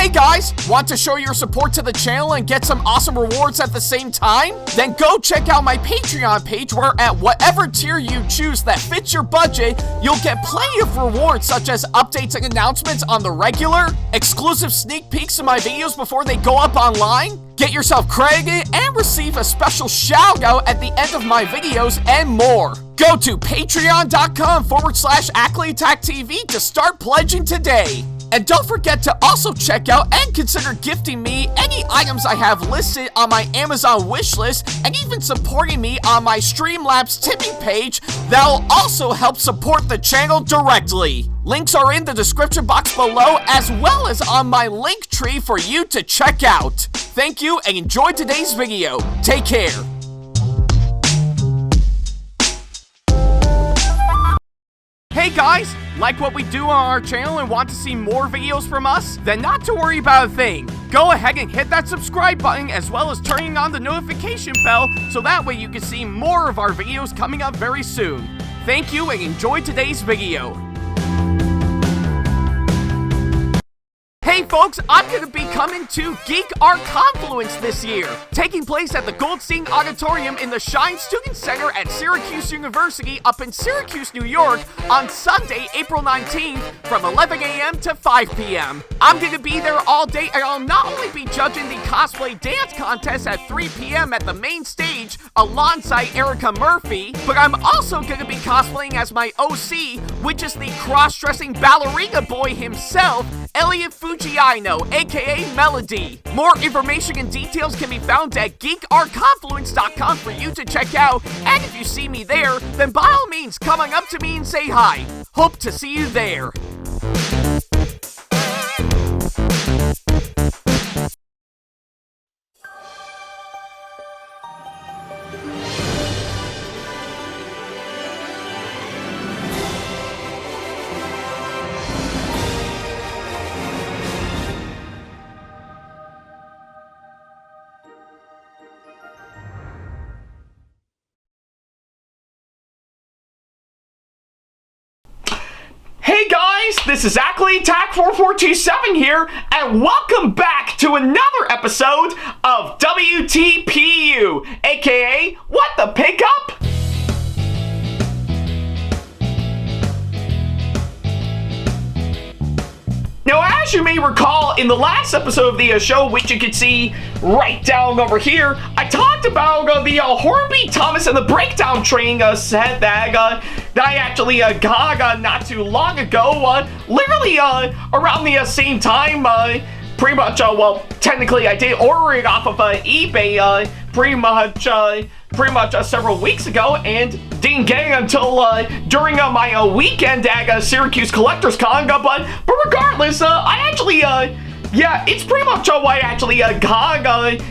Hey guys, want to show your support to the channel and get some awesome rewards at the same time? Then go check out my Patreon page where at whatever tier you choose that fits your budget, you'll get plenty of rewards such as updates and announcements on the regular, exclusive sneak peeks of my videos before they go up online, get yourself credited, and receive a special shout out at the end of my videos and more. Go to patreon.com/AckleyAttack44227TV to start pledging today. And don't forget to also check out and consider gifting me any items I have listed on my Amazon wishlist and even supporting me on my Streamlabs tipping page that'll also help support the channel directly. Links are in the description box below as well as on my link tree for you to check out. Thank you and enjoy today's video. Take care. Hey guys, like what we do on our channel and want to see more videos from us? Then not to worry about a thing. Go ahead and hit that subscribe button as well as turning on the notification bell so that way you can see more of our videos coming up very soon. Thank you and enjoy today's video. Hey folks, I'm going to be coming to Geek Art Confluence this year, taking place at the Goldstein Auditorium in the Shine Student Center at Syracuse University up in Syracuse, New York on Sunday, April 19th from 11 a.m. to 5 p.m. I'm going to be there all day and I'll not only be judging the cosplay dance contest at 3 p.m. at the main stage alongside Erica Murphy, but I'm also going to be cosplaying as my OC, which is the cross-dressing ballerina boy himself, Elliot Fujiano, aka Melody. More information and details can be found at geekartconfluence.com for you to check out, and if you see me there, then by all means come on up to me and say hi. Hope to see you there. Hey guys, this is AckleyAttack4427 here, and welcome back to another episode of WTPU, aka What the Pickup? Now, as you may recall, in the last episode of the show, which you can see right down over here, I talked about the Hornby Thomas and the Breakdown Train set that I actually got not too long ago, literally around the same time, pretty much, well, technically I did order it off of eBay pretty much several weeks ago and didn't get it until during my weekend at Syracuse Collectors Con, but regardless, I actually, yeah, it's pretty much what I actually got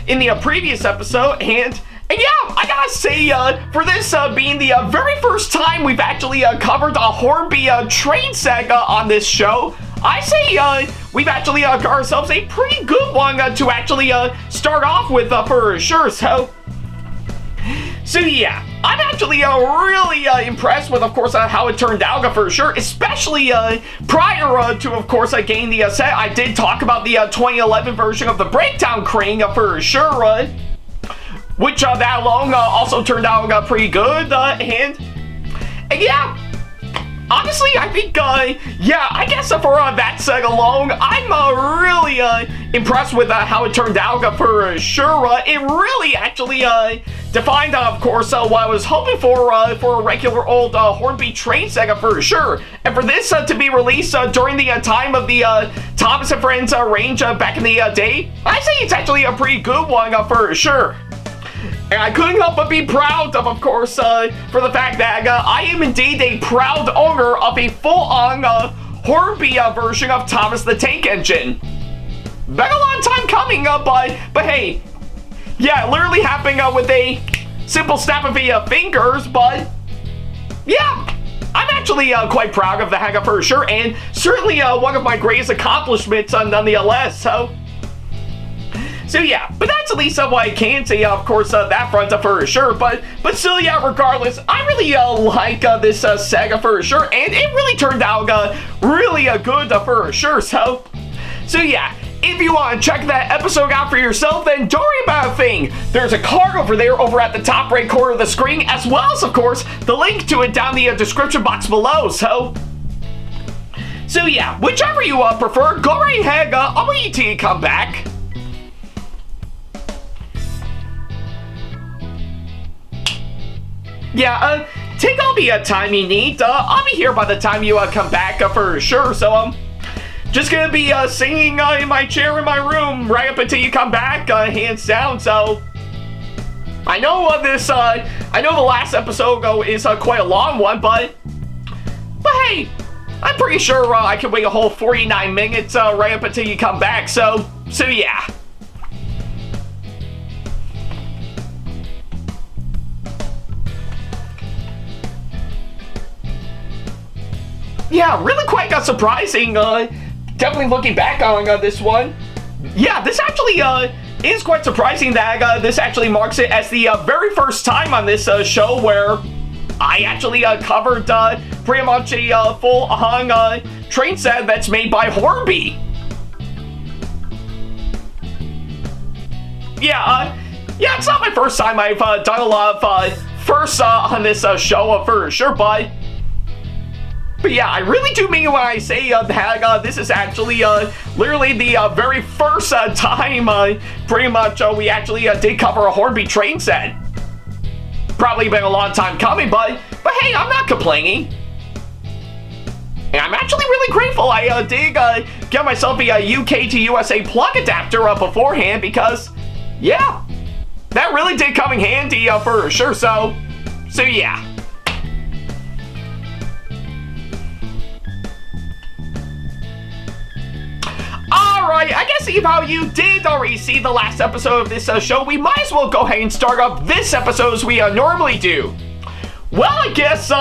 in the previous episode, and yeah, I gotta say, for this being the very first time we've actually covered a Hornby train saga on this show, I say we've actually got ourselves a pretty good one to actually start off with for sure. So yeah, I'm actually really impressed with, of course, how it turned out for sure, especially prior to, of course, getting the set. I did talk about the 2011 version of the Breakdown Crane for sure, which that alone also turned out pretty good, and yeah, honestly, I think, yeah, I guess for that set alone, I'm really impressed with how it turned out for sure. It really actually defined, of course, what I was hoping for a regular old Hornby train saga for sure. And for this to be released during the time of the Thomas and Friends range back in the day, I say it's actually a pretty good one for sure. And I couldn't help but be proud of course, for the fact that I am indeed a proud owner of a full-on Hornby version of Thomas the Tank Engine. Been a long time coming, but hey, yeah, it literally happened with a simple snap of the fingers, but yeah, I'm actually quite proud of the hack for sure, and certainly one of my greatest accomplishments nonetheless, so yeah, but that's at least what I can say, of course, that front for sure, but still, yeah, regardless, I really like this saga for sure, and it really turned out really good for sure, so yeah, if you want to check that episode out for yourself, then don't worry about a thing. There's a card over there over at the top right corner of the screen, as well as, of course, the link to it down the description box below. So yeah, whichever you prefer, go right ahead. I'll wait till you come back. Yeah, take all the time you need. I'll be here by the time you come back for sure. So just gonna be singing in my chair in my room right up until you come back, hands down. So I know I know the last episode is quite a long one, but hey, I'm pretty sure I can wait a whole 49 minutes right up until you come back. So yeah. Yeah, really quite surprising. Definitely looking back on this one. Yeah, this actually is quite surprising that this actually marks it as the very first time on this show where I actually covered pretty much a full-on train set that's made by Hornby. Yeah, it's not my first time. I've done a lot of firsts on this show for sure, but yeah, I really do mean when I say that this is actually literally the very first time pretty much we actually did cover a Hornby train set. Probably been a long time coming, but hey, I'm not complaining. And I'm actually really grateful I did get myself a UK to USA plug adapter beforehand, because yeah, that really did come in handy for sure. So yeah. Alright, I guess if how you did already see the last episode of this show, we might as well go ahead and start up this episode as we normally do. Well, I guess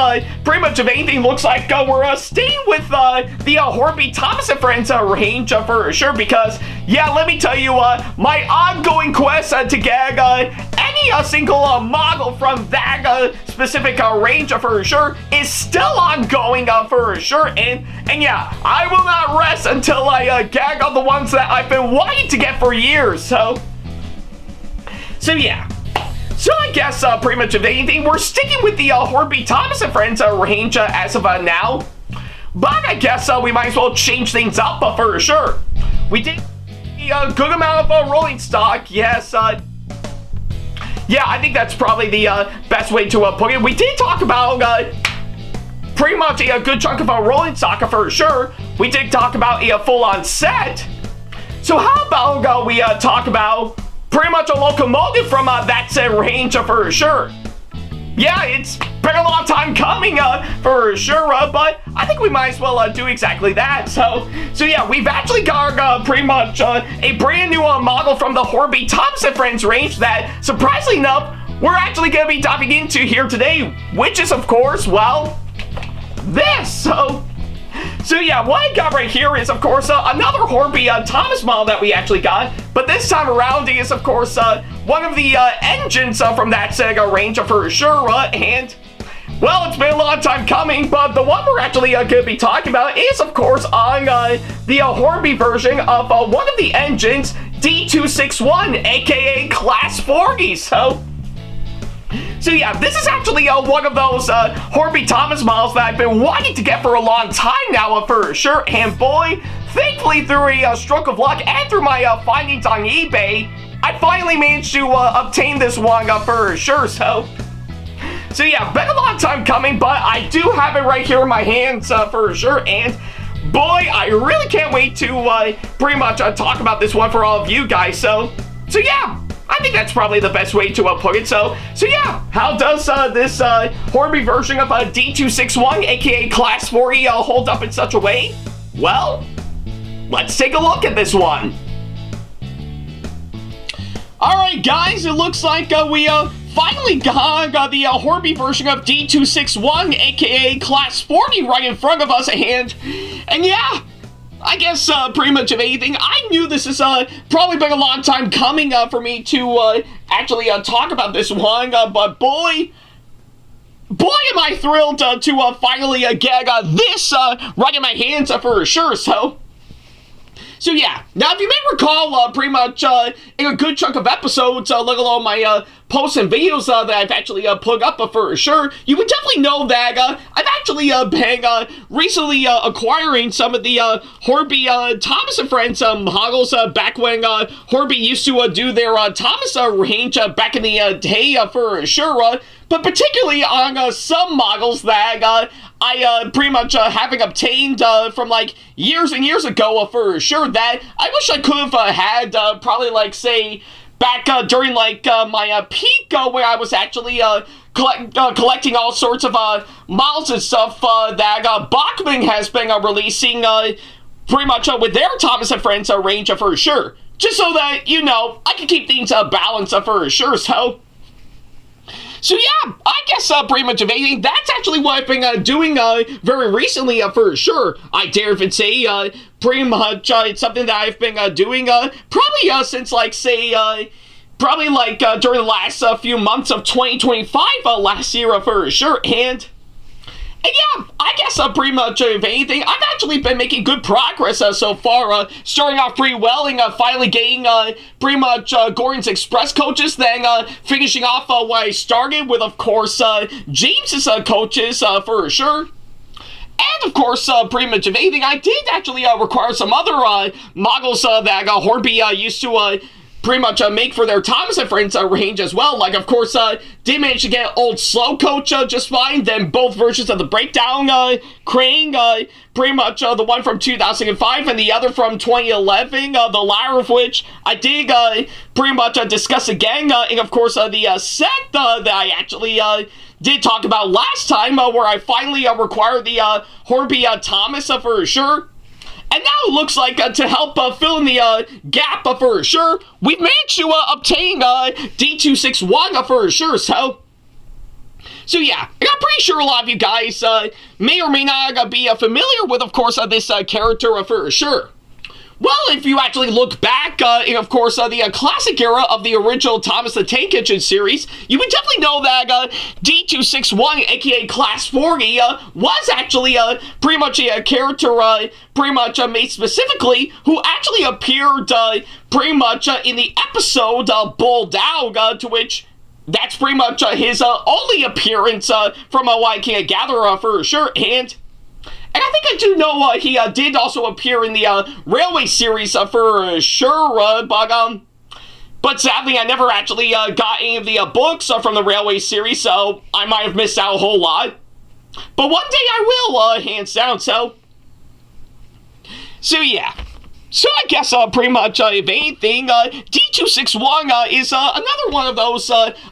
pretty much if anything looks like we're staying with the Hornby Thomas and Friends range for sure, because yeah, let me tell you, my ongoing quest to get any single model from that specific range for sure is still ongoing for sure, and yeah, I will not rest until I gag on the ones that I've been wanting to get for years. So yeah. So I guess pretty much if anything, we're sticking with the Hornby Thomas and Friends range as of now. But I guess we might as well change things up for sure. We did a good amount of rolling stock, yes. Yeah, I think that's probably the best way to put it. We did talk about pretty much a good chunk of rolling stock for sure. We did talk about a full-on set. So how about we talk about pretty much a locomotive from that said range for sure. Yeah, it's been a long time coming for sure, but I think we might as well do exactly that. So yeah, we've actually got pretty much a brand new model from the Hornby Thomas and Friends range that, surprisingly enough, we're actually going to be diving into here today, which is, of course, well, this. So yeah, what I got right here is, of course, another Hornby Thomas model that we actually got, but this time around is, of course, one of the engines from that Sega range for sure, and, well, it's been a long time coming, but the one we're actually going to be talking about is, of course, on the Hornby version of one of the engines, D261, aka Class 40, So yeah, this is actually one of those Hornby Thomas models that I've been wanting to get for a long time now for sure, and boy, thankfully through a stroke of luck and through my findings on eBay, I finally managed to obtain this one for sure. So yeah, been a long time coming, but I do have it right here in my hands for sure, and boy, I really can't wait to pretty much talk about this one for all of you guys. So yeah, I think that's probably the best way to put it. So yeah, how does this Hornby version of D261, aka Class 40, hold up in such a way? Well, let's take a look at this one. Alright guys, it looks like we finally got the Hornby version of D261, aka Class 40, right in front of us, and yeah, I guess pretty much of anything. I knew this is probably been a long time coming for me to actually talk about this one, but boy am I thrilled to finally get this right in my hands for sure. So So yeah, now if you may recall, pretty much in a good chunk of episodes, let alone my posts and videos that I've actually put up for sure, you would definitely know that I've actually been recently acquiring some of the Hornby Thomas and Friends models back when Hornby used to do their Thomas range back in the day for sure. But particularly on some models that I pretty much having obtained from like years and years ago for sure, that I wish I could have had probably like say back during like my peak where I was actually collecting all sorts of models and stuff that Bachman has been releasing pretty much with their Thomas and Friends range for sure. Just so that, you know, I can keep things balanced for sure, So yeah, I guess pretty much of anything, that's actually what I've been doing very recently for sure. I dare even say pretty much it's something that I've been doing probably since like say probably like during the last few months of 2025 last year for sure. And yeah, I guess pretty much of anything, I've actually been making good progress so far, starting off pretty well and finally getting pretty much Gordon's Express coaches, then finishing off what I started with, of course, James's coaches for sure. And, of course, pretty much of anything, I did actually require some other models that Hornby used to pretty much make for their Thomas and Friends range as well. Like, of course, did manage to get Old Slow Coach just fine. Then both versions of the Breakdown Crane, pretty much the one from 2005 and the other from 2011, the latter of which I did pretty much discuss again. And, of course, the set that I actually did talk about last time, where I finally required the Hornby Thomas for sure. And now it looks like to help fill in the gap for sure, we've managed to obtain D261 for sure. So yeah, I'm pretty sure a lot of you guys may or may not be familiar with, of course, this character for sure. Well, if you actually look back in, of course, the classic era of the original Thomas the Tank Engine series, you would definitely know that D261, aka Class 40, was actually pretty much a character pretty much made specifically, who actually appeared pretty much in the episode Bull Dog, to which that's pretty much his only appearance from what I can gather for sure. And I think I do know he did also appear in the Railway series for sure, but sadly I never actually got any of the books from the Railway series, so I might have missed out a whole lot. But one day I will, hands down, so yeah. So I guess pretty much, if anything, D261 is another one of those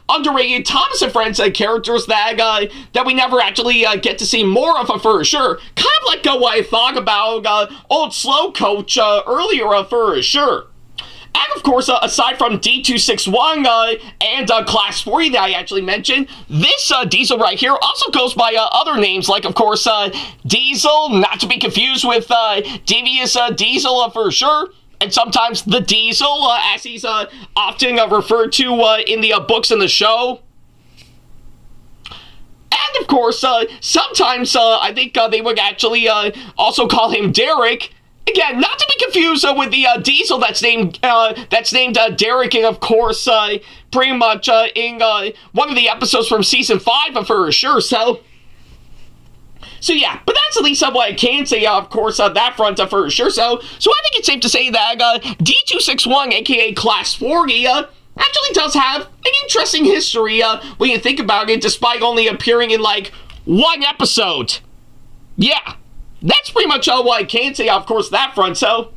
underrated Thomas and Friends characters that we never actually get to see more of for sure. Kind of like what I thought about Old Slow Coach earlier for sure. And of course, aside from D261 and Class 40 that I actually mentioned, this Diesel right here also goes by other names, like, of course, Diesel, not to be confused with Devious Diesel for sure, and sometimes the Diesel, as he's often referred to in the books and the show. And, of course, sometimes I think they would actually also call him Derek. Again, not to be confused with the Diesel that's named Derek, and of course, pretty much in one of the episodes from Season 5 for sure, so yeah, but that's at least what I can say, of course, that front for sure, so I think it's safe to say that D261, aka Class 40, actually does have an interesting history when you think about it, despite only appearing in, like, one episode. Yeah. That's pretty much what I can say, of course, that front, so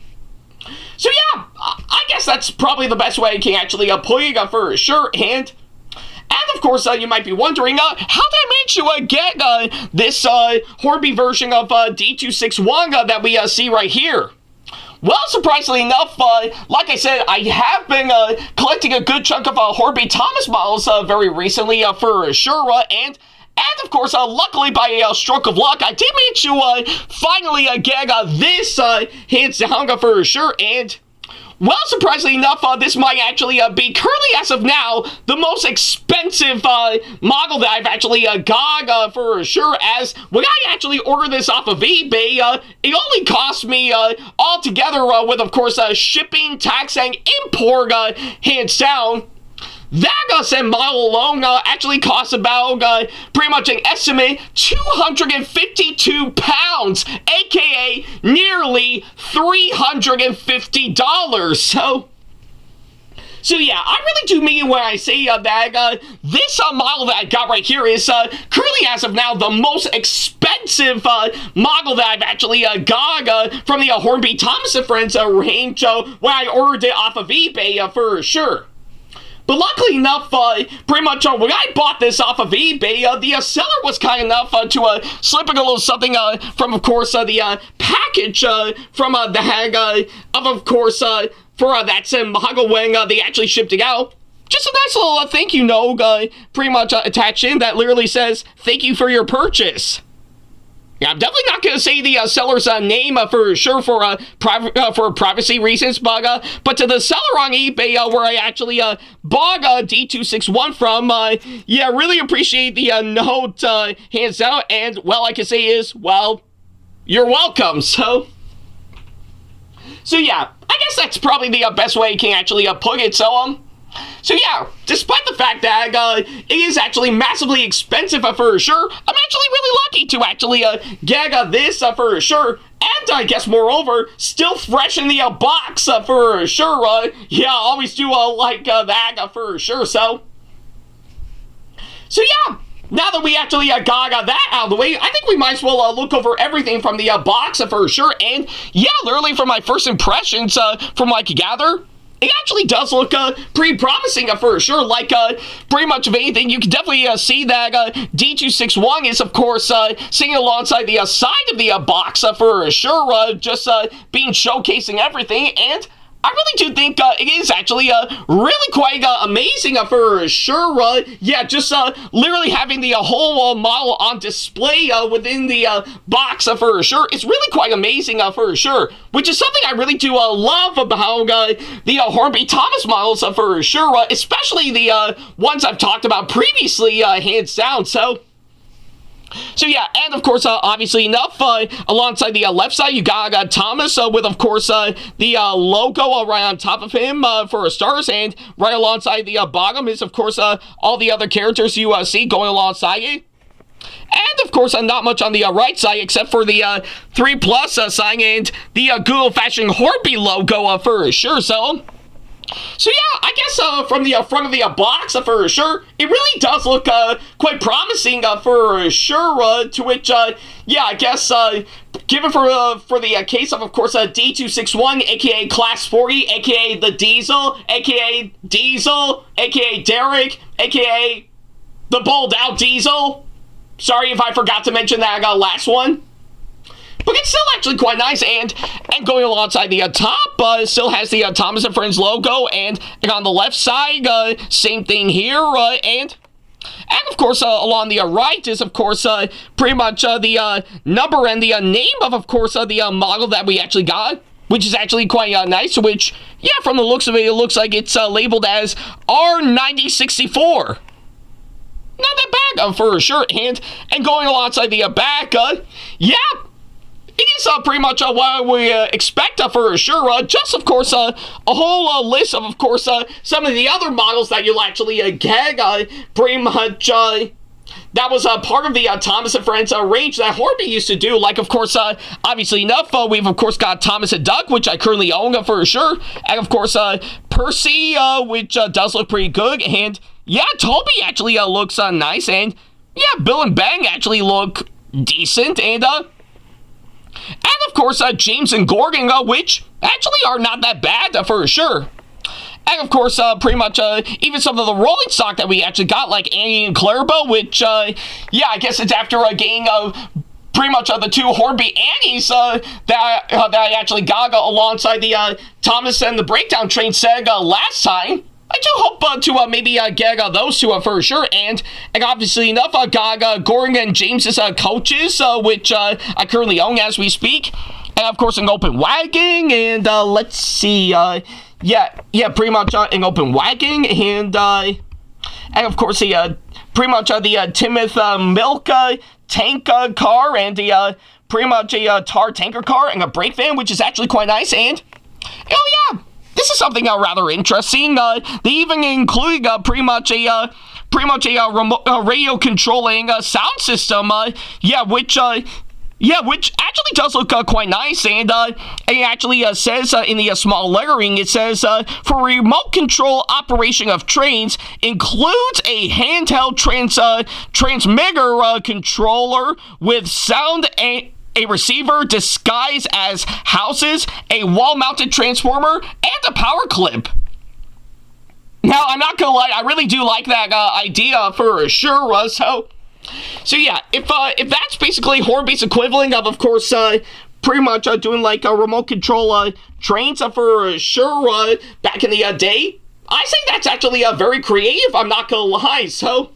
yeah, I guess that's probably the best way I can actually put it for sure, and of course, you might be wondering, how did I manage to get this Hornby version of D261 that we see right here? Well, surprisingly enough, like I said, I have been collecting a good chunk of Hornby Thomas models very recently for sure, and of course, luckily by a stroke of luck, I did manage to finally get this hands down for sure. And well, surprisingly enough, this might actually be currently, as of now, the most expensive model that I've actually got for sure, as when I actually ordered this off of eBay, it only cost me altogether with, of course, shipping, tax, and import, hands down. That said model alone actually costs about pretty much an estimate 252 pounds, aka nearly $350. So yeah, I really do mean when I say that this model that I got right here is currently, as of now, the most expensive model that I've actually got from the Hornby Thomas&Friends range when I ordered it off of eBay for sure. But luckily enough, pretty much when I bought this off of eBay, the seller was kind enough to slip in a little something from, of course, the package from the hag of course, for that same model when they actually shipped it out. Just a nice little thank you note, pretty much attached in that literally says, "Thank you for your purchase." Yeah, I'm definitely not going to say the seller's name for sure for privacy reasons, but to the seller on eBay where I actually bought D261 from, yeah, really appreciate the note, hands down, and, well, I can say is, well, you're welcome, so yeah, I guess that's probably the best way you can actually put it, so yeah, despite the fact that it is actually massively expensive for sure, I'm actually really lucky to actually get this for sure, and I guess moreover, still fresh in the box for sure. Yeah, I always do like that for sure, so yeah. Now that we actually got that out of the way, I think we might as well look over everything from the box for sure, and yeah, literally from my first impressions from what I could gather, it actually does look pretty promising for sure. Like, pretty much of anything, you can definitely see that D261 is, of course, sitting alongside the side of the box for sure, just being showcasing everything, and I really do think it is actually really quite amazing for sure. Yeah, just literally having the whole model on display within the box for sure. It's really quite amazing for sure, which is something I really do love about the Hornby Thomas models for sure, especially the ones I've talked about previously, hands down. So yeah, and of course, obviously enough, alongside the left side, you got Thomas with, of course, the logo right on top of him for stars, and right alongside the bottom is, of course, all the other characters you see going alongside it. And, of course, not much on the right side, except for the 3+ sign and the good old-fashioned Hornby logo for sure, So yeah, I guess from the front of the box for sure, it really does look quite promising for sure. To which, yeah, I guess given for the case of course, D261, aka Class 40, aka the Diesel, aka Derek, aka the Bowled Out Diesel. Sorry if I forgot to mention that last one. But it's still actually quite nice, and going alongside the top, still has the Thomas&Friends logo, and on the left side, same thing here, and of course, along the right is, of course, pretty much the number and the name of course, the model that we actually got, which is actually quite nice, which, yeah, from the looks of it, it looks like it's labeled as R9064. Not that bad, for sure, and going alongside the back, yeah, it is pretty much what we expect for sure. Just, of course, a whole list of course, some of the other models that you'll actually get. Pretty much, that was part of the Thomas&Friends range that Hornby used to do. Like, of course, obviously enough, we've, of course, got Thomas and Duck, which I currently own for sure. And, of course, Percy, which does look pretty good. And, yeah, Toby actually looks nice. And, yeah, Bill and Bang actually look decent. And of course, James and Gorgon, which actually are not that bad for sure. And of course, pretty much even some of the rolling stock that we actually got, like Annie and Clarabelle, which, yeah, I guess it's after getting pretty much the two Hornby Annies that I actually got alongside the Thomas and the Breakdown Train set last time. I do hope to maybe get those two for sure, and obviously enough, got Gordon and James's coaches, which I currently own as we speak, and of course an open wagon, and let's see, pretty much an open wagon, and of course pretty much the Timoth Milk tank car, and pretty much a tar tanker car, and a brake van, which is actually quite nice. And oh yeah, this is something rather interesting. They even include pretty much a remote radio controlling sound system. Which actually does look quite nice, and it actually says in the small lettering, it says, for remote control operation of trains, includes a handheld transmitter controller with sound a receiver disguised as houses, a wall-mounted transformer, and a power clip. Now, I'm not gonna lie, I really do like that idea for sure, So yeah, if that's basically Hornby's equivalent of course, pretty much doing like a remote control trains for sure back in the day, I think that's actually very creative, I'm not gonna lie, so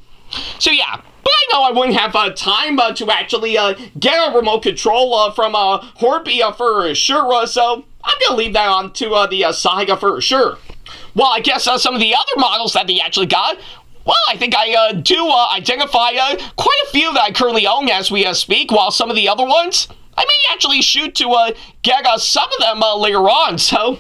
yeah. But I know I wouldn't have time to actually get a remote control from Hornby for sure, so I'm gonna leave that on to the Saga for sure. Well, I guess some of the other models that they actually got, well, I think I do identify quite a few that I currently own as we speak, while some of the other ones, I may actually shoot to get some of them later on, so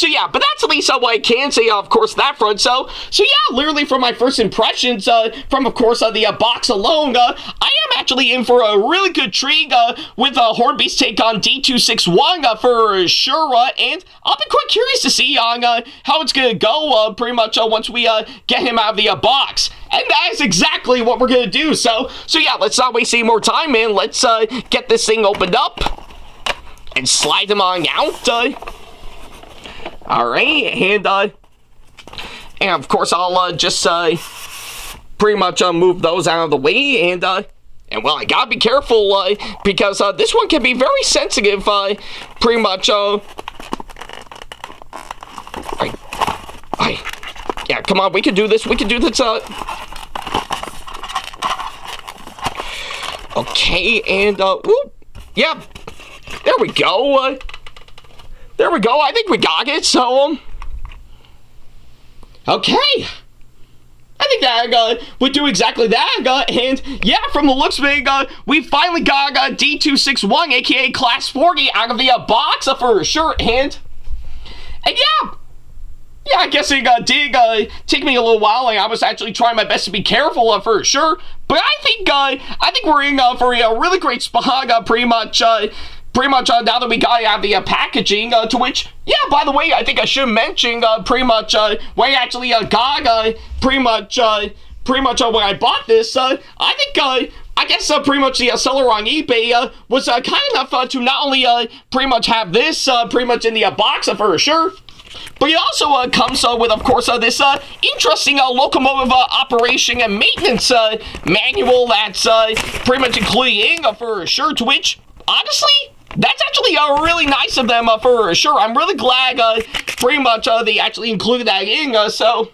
yeah, but that's at least what I can say, of course, that front. So yeah, literally from my first impressions, from, of course, the box alone, I am actually in for a really good treat with Hornby's take on D261 for sure, and I'll be quite curious to see on how it's going to go pretty much once we get him out of the box. And that is exactly what we're going to do. So yeah, let's not waste any more time, man. Let's get this thing opened up and slide him on out. Alright, and of course I'll just pretty much move those out of the way, and well, I gotta be careful because this one can be very sensitive, pretty much yeah, come on, we can do this, okay, and yeah, there we go. There we go, I think we got it, so, okay. I think that would do exactly that, and yeah, from the looks of it, we finally got D261, aka Class 40, out of the box for sure, and yeah, I guess it did take me a little while, and I was actually trying my best to be careful for sure, but I think we're in for a really great spot, pretty much now that we got out of the packaging, to which, yeah, by the way, I think I should mention, pretty much, when I actually got, pretty much when I bought this, I think, I guess pretty much the seller on eBay was kind enough to not only pretty much have this pretty much in the box for sure, but it also comes with, of course, this interesting locomotive operation and maintenance manual that's pretty much included in for sure, to which, honestly, that's actually really nice of them for sure. I'm really glad pretty much they actually included that in, so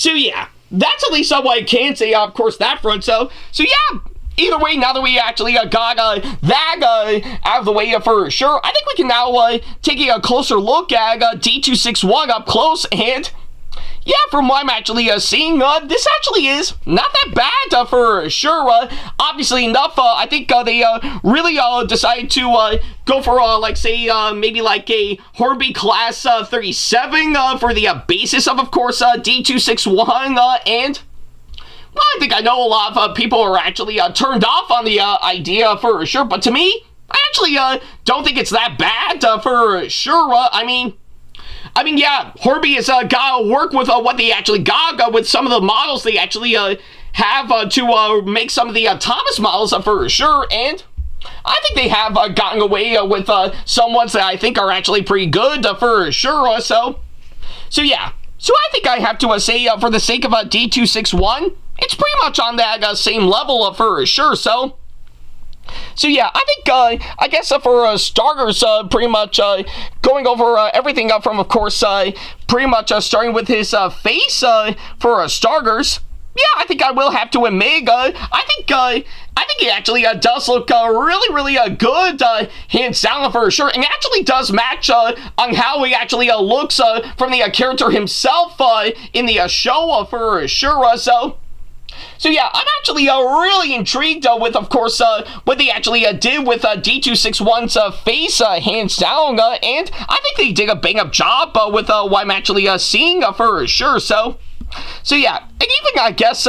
yeah, that's at least what I can say, of course, that front, so yeah, either way, now that we actually got that out of the way for sure, I think we can now take a closer look at D261 up close, and yeah, from what I'm actually seeing, this actually is not that bad for sure. Obviously enough, I think they really decided to go for, like, say, maybe like a Hornby Class 37 for the basis of course, D261, and well, I think I know a lot of people are actually turned off on the idea for sure, but to me, I actually don't think it's that bad for sure. I mean, yeah, Hornby has got to work with what they actually got with some of the models they actually have to make some of the Thomas models for sure, and I think they have gotten away with some ones that I think are actually pretty good for sure, so yeah. So I think I have to say, for the sake of D261, it's pretty much on that same level for sure, so yeah, I think, I guess for starters, pretty much going over everything from, of course, pretty much starting with his face for starters. I think I will have to admit, I think it actually does look really good, hands down for sure, and actually does match on how he actually looks from the character himself in the show for sure. So yeah, I'm actually really intrigued with, of course, what they actually did with D261's face, hands down, and I think they did a bang-up job with what I'm actually seeing for sure. So yeah, and even I guess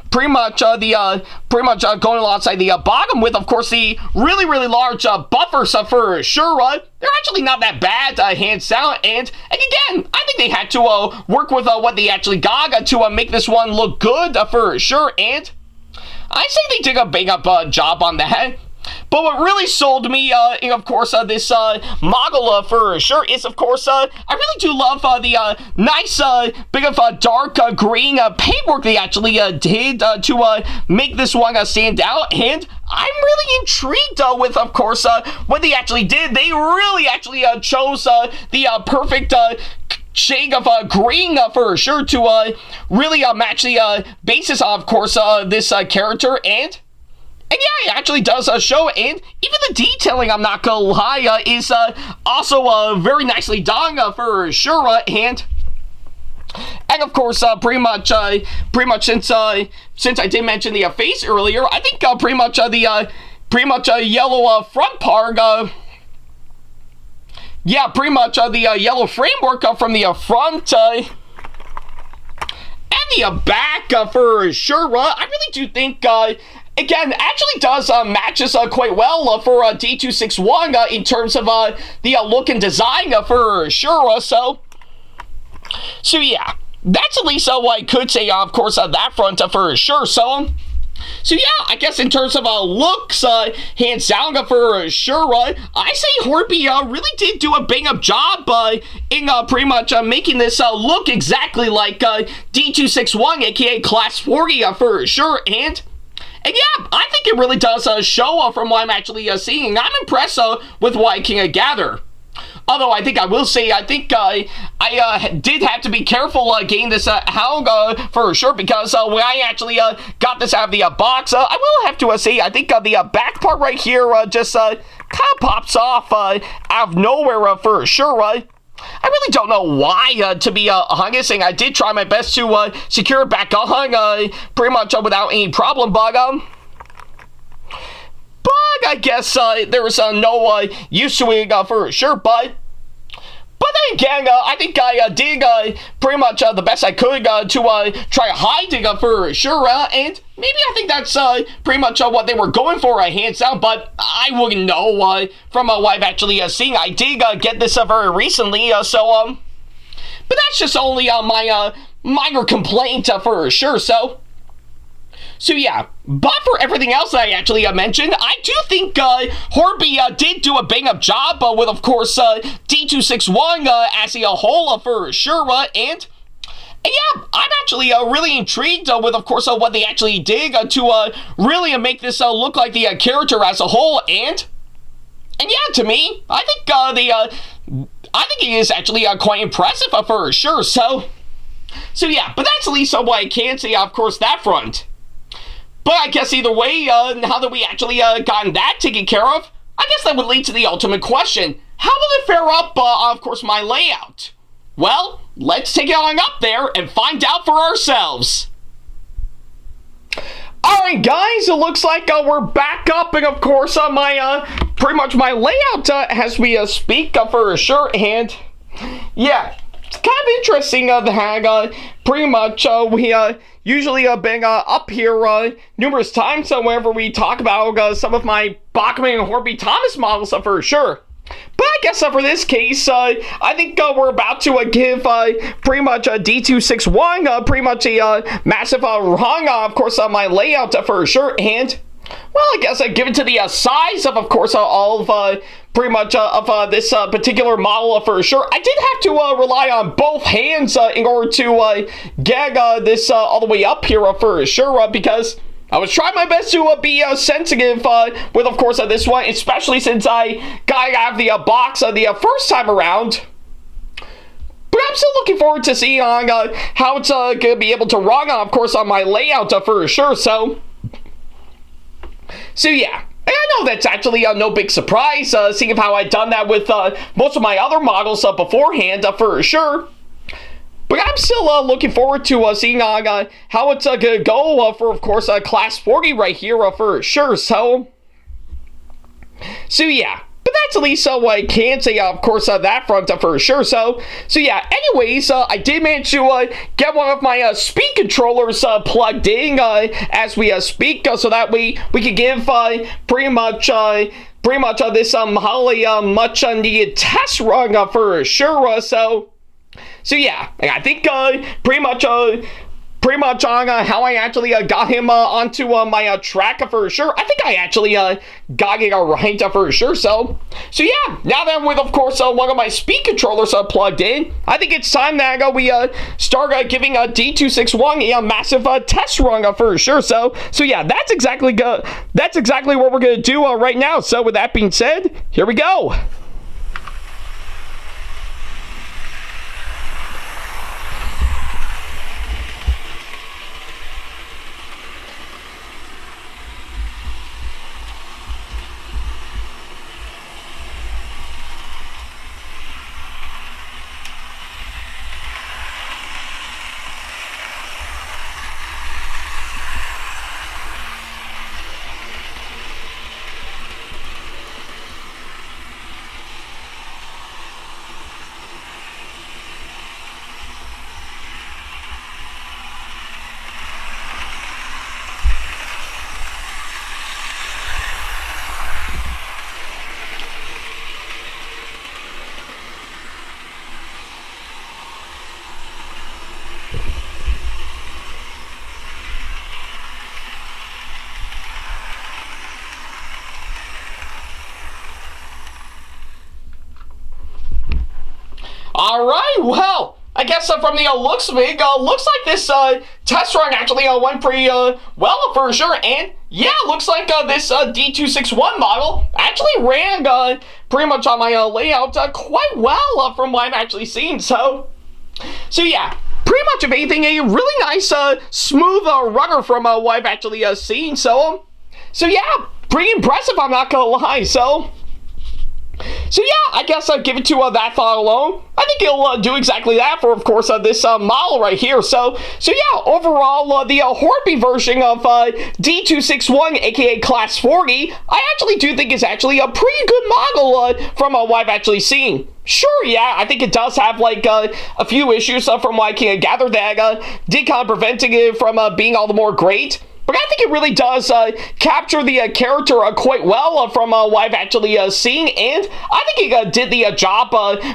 pretty much going alongside the bottom with, of course, the really large buffers for sure. They're actually not that bad, hands down. And again, I think they had to work with what they actually got to make this one look good for sure. And I say they did a bang up job on that. But what really sold me, in, of course, this model for sure is, of course, I really do love the nice bit of dark green paintwork they actually did to make this one stand out. And I'm really intrigued with, of course, what they actually did. They really actually chose the perfect shade of green for sure to really match the basis of course, this character. And yeah, it actually does show, and even the detailing, I'm not gonna lie, is also very nicely done for sure. And of course, pretty much since I did mention the face earlier, I think pretty much the yellow front part. Yeah, pretty much the yellow framework from the front. And the back for sure. I really do think. Again, actually does matches quite well for D261 in terms of the look and design for sure. So yeah, that's at least what I could say, of course, that front for sure. So yeah, I guess in terms of looks, hands down for sure, I say Hornby really did do a bang-up job in pretty much making this look exactly like D261, aka Class 40 for sure. And yeah, I think it really does show from what I'm actually seeing. I'm impressed with what I can gather. Although I think I will say, I think I did have to be careful getting this hound for sure, because when I actually got this out of the box, I will have to say, I think the back part right here just kind of pops off out of nowhere for sure. I really don't know why, to be honest, and I did try my best to secure it back on pretty much without any problem, but I guess there was no use to it for sure, but then again, I think I did pretty much the best I could to try hiding for sure, and maybe I think that's pretty much what they were going for, hands down, but I wouldn't know from what I've actually seen. I did get this very recently, but that's just only my minor complaint for sure. So yeah, but for everything else that I actually mentioned, I do think Hornby did do a bang-up job with, of course, D261 as a whole for sure, and yeah, I'm actually really intrigued with, of course, what they actually did to really make this look like the character as a whole, and yeah, to me, I think it is actually quite impressive for sure. So yeah, but that's at least what I can say, of course, that front. But I guess either way, now that we actually gotten that taken care of, I guess that would lead to the ultimate question. How will it fare up, of course, my layout? Well, let's take it on up there and find out for ourselves. Alright guys, it looks like we're back up, and of course my pretty much my layout as we speak for sure. And yeah, it's kind of interesting that pretty much we usually been up here numerous times whenever we talk about some of my Bachman and Hornby Thomas models for sure. But I guess for this case, I think we're about to give pretty much a D261 pretty much a massive run, of course, on my layout for sure. And well, I guess I give it to the size of course, all of pretty much of this particular model for sure. I did have to rely on both hands in order to get this all the way up here for sure, because I was trying my best to be sensitive with, of course, this one, especially since I got out of the box the first time around. But I'm still looking forward to seeing how it's going to be able to run, of course, on my layout for sure. So yeah. And I know that's actually no big surprise, seeing how I've done that with most of my other models beforehand, for sure. But I'm still looking forward to seeing how it's going to go for, of course, Class 40 right here, for sure. So yeah. But that's at least what I can say, of course, that front for sure. So yeah, anyways, I did manage to get one of my speed controllers plugged in as we speak, so that we could give pretty much this Holly much needed test run for sure. So yeah, I think pretty much on how I actually got him onto my track for sure. I think I actually got it right for sure. So yeah, now that with, of course, one of my speed controllers plugged in, I think it's time that we start giving D261 a massive test run for sure. So yeah, that's exactly what we're gonna do right now. So with that being said, here we go. Alright, well, I guess from the looks of it, looks like this test run actually went pretty well for sure. And yeah, looks like this D261 model actually ran pretty much on my layout quite well from what I've actually seen. So yeah, pretty much of anything, a really nice smooth runner from what I've actually seen. So yeah, pretty impressive, I'm not gonna lie. So yeah, I guess I'll give it to that thought alone. I think it'll do exactly that for, of course, this model right here. So yeah, overall, the Hornby version of D261, aka Class 40, I actually do think is actually a pretty good model from what I've actually seen. Sure, yeah, I think it does have like a few issues from what I can gather that did kind of preventing it from being all the more great. But I think it really does capture the character quite well from what I've actually seen, and I think it did the job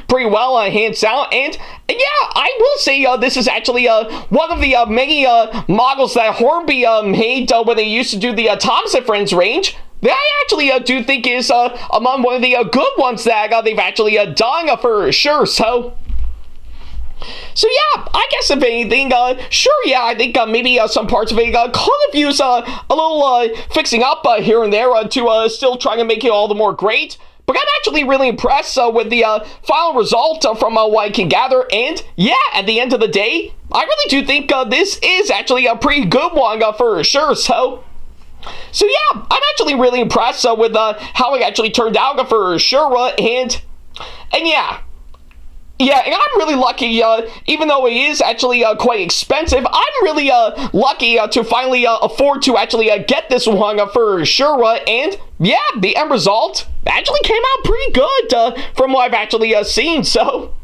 pretty well, hands down. And yeah, I will say this is actually one of the many models that Hornby made when they used to do the Thomas and Friends range. That I actually do think is among one of the good ones that they've actually done for sure. So yeah, I guess if anything, sure, yeah, I think maybe some parts of it could have used a little fixing up here and there to still try to make it all the more great. But I'm actually really impressed with the final result from what I can gather. And yeah, at the end of the day, I really do think this is actually a pretty good one for sure. So yeah, I'm actually really impressed with how it actually turned out for sure. And yeah. Yeah, and I'm really lucky, even though it is actually quite expensive, I'm really lucky to finally afford to actually get this one for sure. And yeah, the end result actually came out pretty good from what I've actually seen. So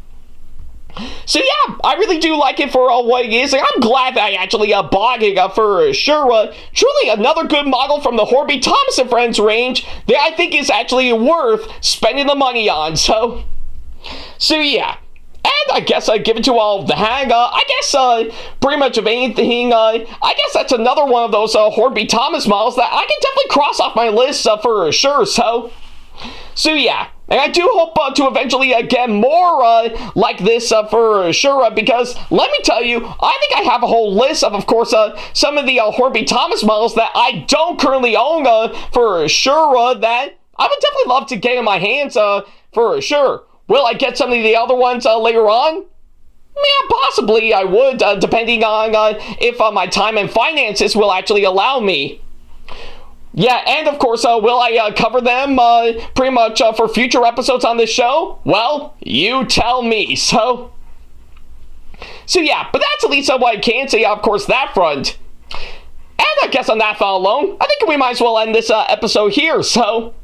yeah, I really do like it for what it is, and I'm glad that I actually bought it for sure. Truly another good model from the Hornby Thomas and Friends range that I think is actually worth spending the money on. So yeah. And I guess I give it to all of the hang. I guess pretty much of anything. I guess that's another one of those Hornby Thomas models that I can definitely cross off my list for sure. So yeah. And I do hope to eventually get more like this for sure, because let me tell you, I think I have a whole list of course, some of the Hornby Thomas models that I don't currently own for sure that I would definitely love to get in my hands for sure. Will I get some of the other ones later on? Yeah, possibly I would, depending on if my time and finances will actually allow me. Yeah, and of course, will I cover them pretty much for future episodes on this show? Well, you tell me. So yeah, but that's at least what I can say, of course, that front. And I guess on that thought alone, I think we might as well end this episode here. So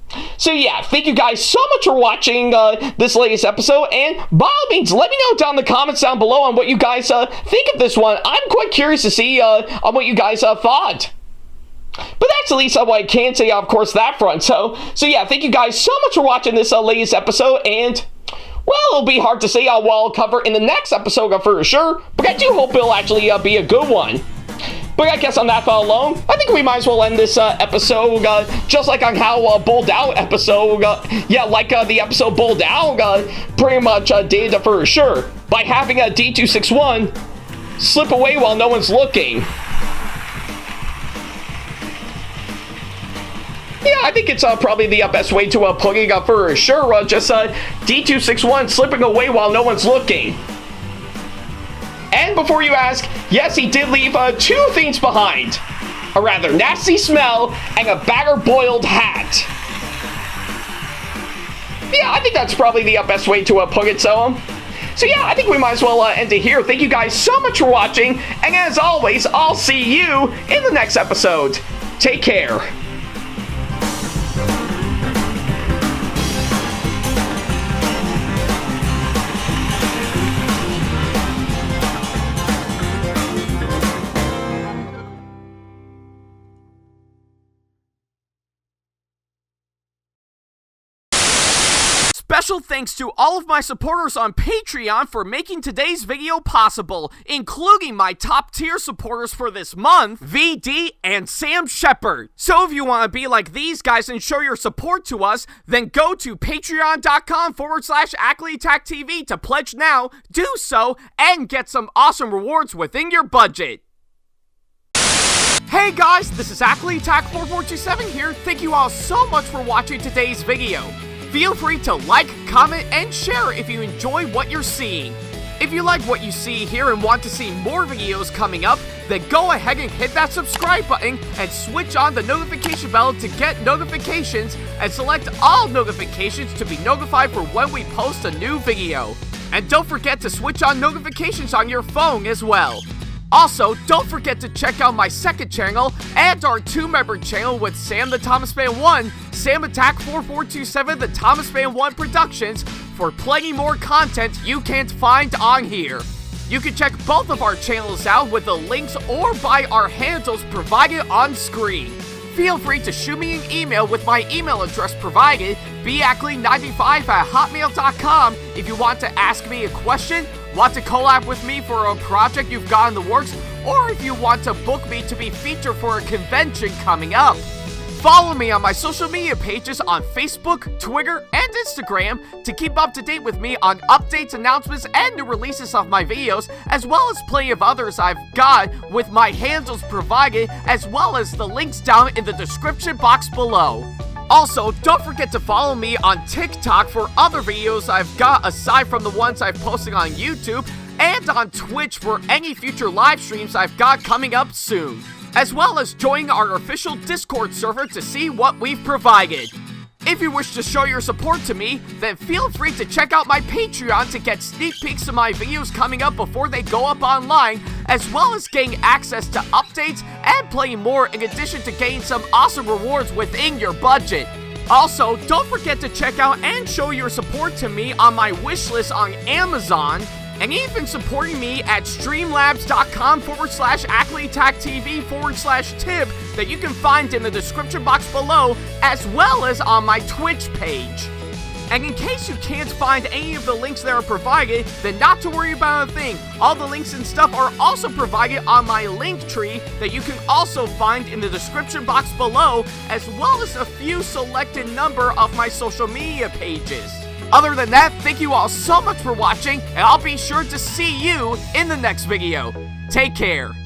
yeah, thank you guys so much for watching this latest episode, and by all means, let me know down in the comments down below on what you guys think of this one. I'm quite curious to see on what you guys thought. But that's at least what I can say, of course, that front. So yeah, thank you guys so much for watching this latest episode, and well, it'll be hard to say what I'll cover in the next episode for sure, but I do hope it'll actually be a good one. But I guess on that thought alone, I think we might as well end this episode just like on how Bowled Out episode, like the episode Bowled Out pretty much did for sure, by having a D261 slip away while no one's looking. Yeah, I think it's probably the best way to put it for sure, just D261 slipping away while no one's looking. And before you ask, yes, he did leave two things behind. A rather nasty smell and a batter-boiled hat. Yeah, I think that's probably the best way to put it, so yeah, I think we might as well end it here. Thank you guys so much for watching, and as always, I'll see you in the next episode. Take care. Special thanks to all of my supporters on Patreon for making today's video possible, including my top tier supporters for this month, VD and Sam Shepard. So if you want to be like these guys and show your support to us, then go to patreon.com/AckleyTackTV to pledge now, do so, and get some awesome rewards within your budget. Hey guys, this is AckleyTack4427 here. Thank you all so much for watching today's video. Feel free to like, comment, and share if you enjoy what you're seeing. If you like what you see here and want to see more videos coming up, then go ahead and hit that subscribe button and switch on the notification bell to get notifications, and select all notifications to be notified for when we post a new video. And don't forget to switch on notifications on your phone as well. Also, don't forget to check out my second channel and our 2-member channel with Sam the Thomas Fan 1, SamAttack4427TheThomasFan1 Productions, for plenty more content you can't find on here. You can check both of our channels out with the links or by our handles provided on screen. Feel free to shoot me an email with my email address provided, backley95@hotmail.com, if you want to ask me a question, want to collab with me for a project you've got in the works, or if you want to book me to be featured for a convention coming up. Follow me on my social media pages on Facebook, Twitter, and Instagram to keep up to date with me on updates, announcements, and new releases of my videos, as well as plenty of others I've got with my handles provided, as well as the links down in the description box below. Also, don't forget to follow me on TikTok for other videos I've got aside from the ones I've posted on YouTube, and on Twitch for any future live streams I've got coming up soon, as well as join our official Discord server to see what we've provided. If you wish to show your support to me, then feel free to check out my Patreon to get sneak peeks of my videos coming up before they go up online, as well as getting access to updates and playing more, in addition to getting some awesome rewards within your budget. Also, don't forget to check out and show your support to me on my wishlist on Amazon, and even supporting me at streamlabs.com/AckleyTackTV/tip that you can find in the description box below, as well as on my Twitch page. And in case you can't find any of the links that are provided, then not to worry about a thing. All the links and stuff are also provided on my link tree that you can also find in the description box below, as well as a few selected number of my social media pages. Other than that, thank you all so much for watching, and I'll be sure to see you in the next video. Take care.